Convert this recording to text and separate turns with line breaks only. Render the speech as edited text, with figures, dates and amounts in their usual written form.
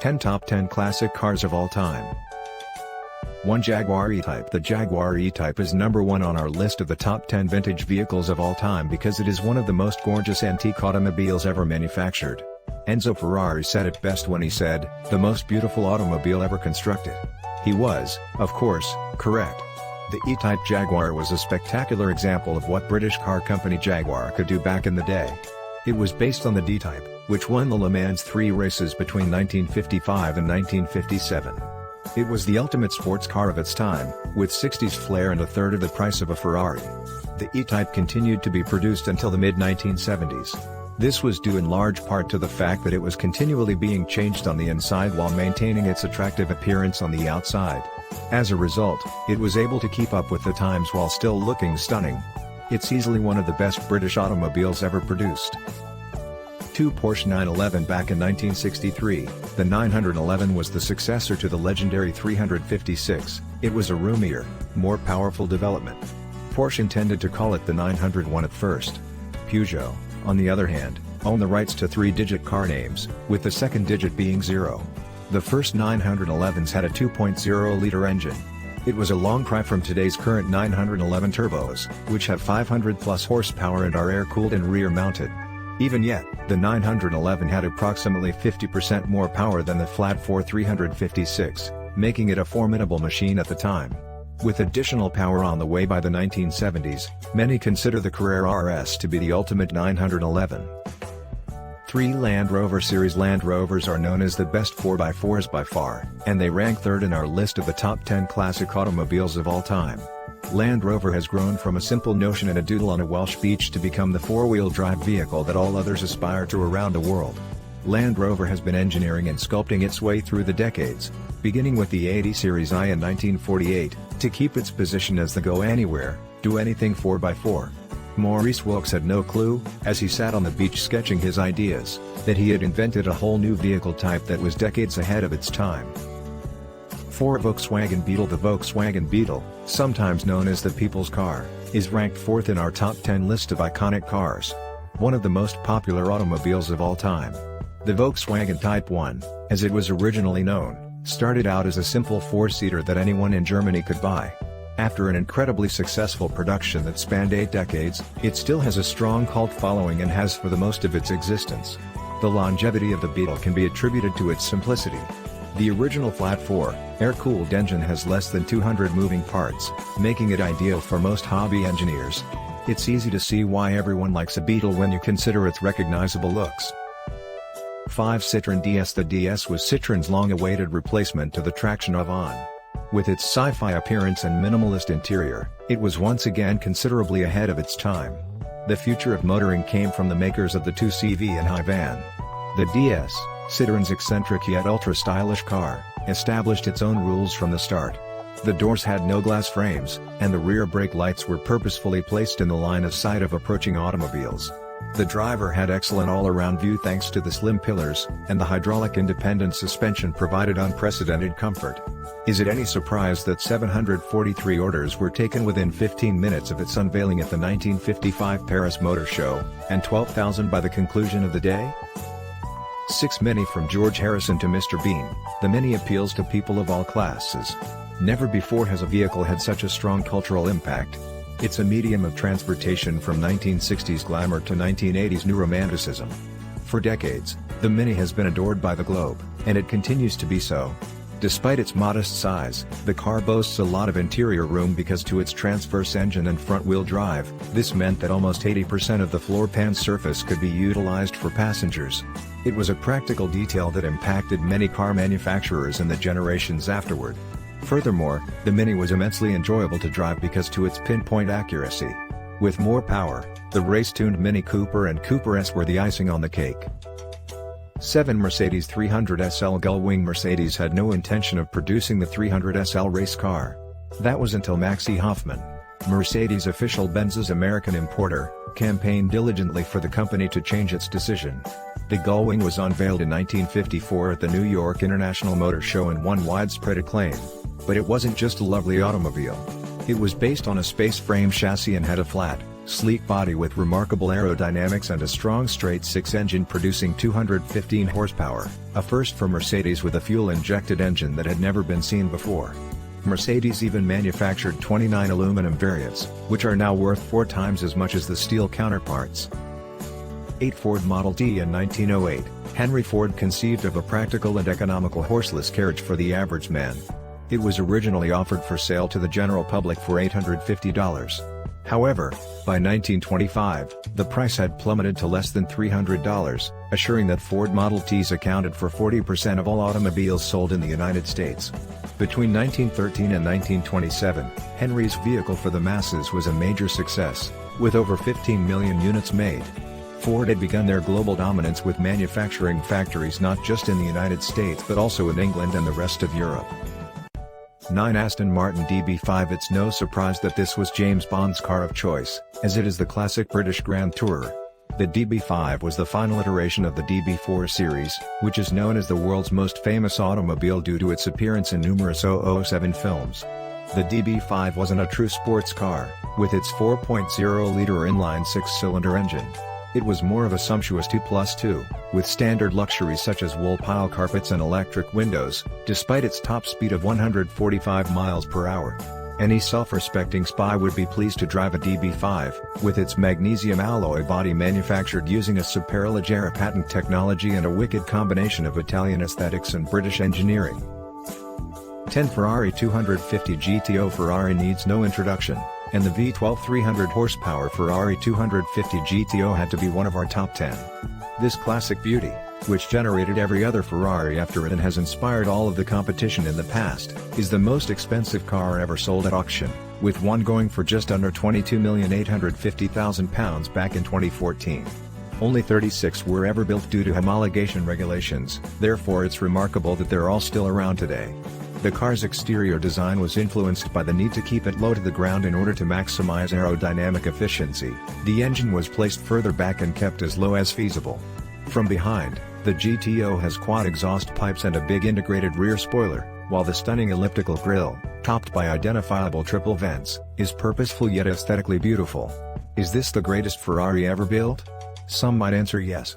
10 Top 10 Classic Cars of All Time. 1. Jaguar E-Type. The Jaguar E-Type is number 1 on our list of the top 10 vintage vehicles of all time because it is one of the most gorgeous antique automobiles ever manufactured. Enzo Ferrari said it best when he said, "The most beautiful automobile ever constructed." He was, of course, correct. The E-Type Jaguar was a spectacular example of what British car company Jaguar could do back in the day. It was based on the D-Type, which won the Le Mans 3 races between 1955 and 1957. It was the ultimate sports car of its time, with 60s flair and a third of the price of a Ferrari. The E-Type continued to be produced until the mid-1970s. This was due in large part to the fact that it was continually being changed on the inside while maintaining its attractive appearance on the outside. As a result, it was able to keep up with the times while still looking stunning. It's easily one of the best British automobiles ever produced. 2. Porsche 911. Back in 1963, the 911 was the successor to the legendary 356. It was a roomier, more powerful development. Porsche intended to call it the 901 at first. Peugeot, on the other hand, owned the rights to 3-digit car names, with the second digit being 0. The first 911s had a 2.0-liter engine. It was a long cry from today's current 911 turbos, which have 500-plus horsepower and are air-cooled and rear-mounted. Even yet, the 911 had approximately 50% more power than the flat-4 356, making it a formidable machine at the time. With additional power on the way by the 1970s, many consider the Carrera RS to be the ultimate 911. 3. Land Rover Series. Land Rovers are known as the best 4x4s by far, and they rank third in our list of the top 10 classic automobiles of all time. Land Rover has grown from a simple notion and a doodle on a Welsh beach to become the four-wheel drive vehicle that all others aspire to around the world. Land Rover has been engineering and sculpting its way through the decades, beginning with the 80 Series I in 1948, to keep its position as the go-anywhere, do-anything 4x4. Maurice Wilkes had no clue, as he sat on the beach sketching his ideas, that he had invented a whole new vehicle type that was decades ahead of its time. 4. Volkswagen Beetle. The Volkswagen Beetle, sometimes known as the People's Car, is ranked 4th in our top 10 list of iconic cars. One of the most popular automobiles of all time. The Volkswagen Type 1, as it was originally known, started out as a simple 4-seater that anyone in Germany could buy. After an incredibly successful production that spanned 8 decades, it still has a strong cult following and has for the most of its existence. The longevity of the Beetle can be attributed to its simplicity. The original flat-4, air-cooled engine has less than 200 moving parts, making it ideal for most hobby engineers. It's easy to see why everyone likes a Beetle when you consider its recognizable looks. 5. Citroen DS. The DS was Citroen's long-awaited replacement to the traction avant. With its sci-fi appearance and minimalist interior, it was once again considerably ahead of its time. The future of motoring came from the makers of the 2CV and high van. The DS, Citroen's eccentric yet ultra-stylish car, established its own rules from the start. The doors had no glass frames, and the rear brake lights were purposefully placed in the line of sight of approaching automobiles. The driver had excellent all-around view thanks to the slim pillars, and the hydraulic independent suspension provided unprecedented comfort. Is it any surprise that 743 orders were taken within 15 minutes of its unveiling at the 1955 Paris Motor Show, and 12,000 by the conclusion of the day? 6. Mini. From George Harrison to Mr. Bean, the Mini appeals to people of all classes. Never before has a vehicle had such a strong cultural impact. It's a medium of transportation from 1960s glamour to 1980s new romanticism. For decades, the Mini has been adored by the globe, and it continues to be so. Despite its modest size, the car boasts a lot of interior room because to its transverse engine and front-wheel drive, this meant that almost 80% of the floor pan surface could be utilized for passengers. It was a practical detail that impacted many car manufacturers in the generations afterward. Furthermore, the Mini was immensely enjoyable to drive because to its pinpoint accuracy. With more power, the race-tuned Mini Cooper and Cooper S were the icing on the cake. 7. Mercedes 300 SL. Gullwing. Mercedes had no intention of producing the 300 SL race car. That was until Maxi Hoffman, Mercedes official Benz's American importer, campaigned diligently for the company to change its decision. The Gullwing was unveiled in 1954 at the New York International Motor Show and won widespread acclaim. But it wasn't just a lovely automobile. It was based on a space frame chassis and had a flat, Sleek body with remarkable aerodynamics and a strong straight-six engine producing 215 horsepower, a first for Mercedes with a fuel-injected engine that had never been seen before. Mercedes even manufactured 29 aluminum variants, which are now worth 4 times as much as the steel counterparts. 8 Ford Model T. In 1908, Henry Ford conceived of a practical and economical horseless carriage for the average man. It was originally offered for sale to the general public for $850. However, by 1925, the price had plummeted to less than $300, assuring that Ford Model Ts accounted for 40% of all automobiles sold in the United States. Between 1913 and 1927, Henry's vehicle for the masses was a major success, with over 15 million units made. Ford had begun their global dominance with manufacturing factories not just in the United States but also in England and the rest of Europe. 9 Aston Martin DB5. It's no surprise that this was James Bond's car of choice, as it is the classic British Grand Tourer. The DB5 was the final iteration of the DB4 series, which is known as the world's most famous automobile due to its appearance in numerous 007 films. The DB5 wasn't a true sports car, with its 4.0-liter inline 6-cylinder engine. It was more of a sumptuous 2+2, with standard luxuries such as wool pile carpets and electric windows, despite its top speed of 145 miles per hour. Any self-respecting spy would be pleased to drive a DB5, with its magnesium alloy body manufactured using a superleggera patent technology and a wicked combination of Italian aesthetics and British engineering. 10 Ferrari 250 GTO. Ferrari needs no introduction, and the V12 300 horsepower Ferrari 250 GTO had to be one of our top 10. This classic beauty, which generated every other Ferrari after it and has inspired all of the competition in the past, is the most expensive car ever sold at auction, with one going for just under £22,850,000 back in 2014. Only 36 were ever built due to homologation regulations, therefore it's remarkable that they're all still around today. The car's exterior design was influenced by the need to keep it low to the ground in order to maximize aerodynamic efficiency. The engine was placed further back and kept as low as feasible. From behind, the GTO has quad exhaust pipes and a big integrated rear spoiler, while the stunning elliptical grille, topped by identifiable triple vents, is purposeful yet aesthetically beautiful. Is this the greatest Ferrari ever built? Some might answer yes.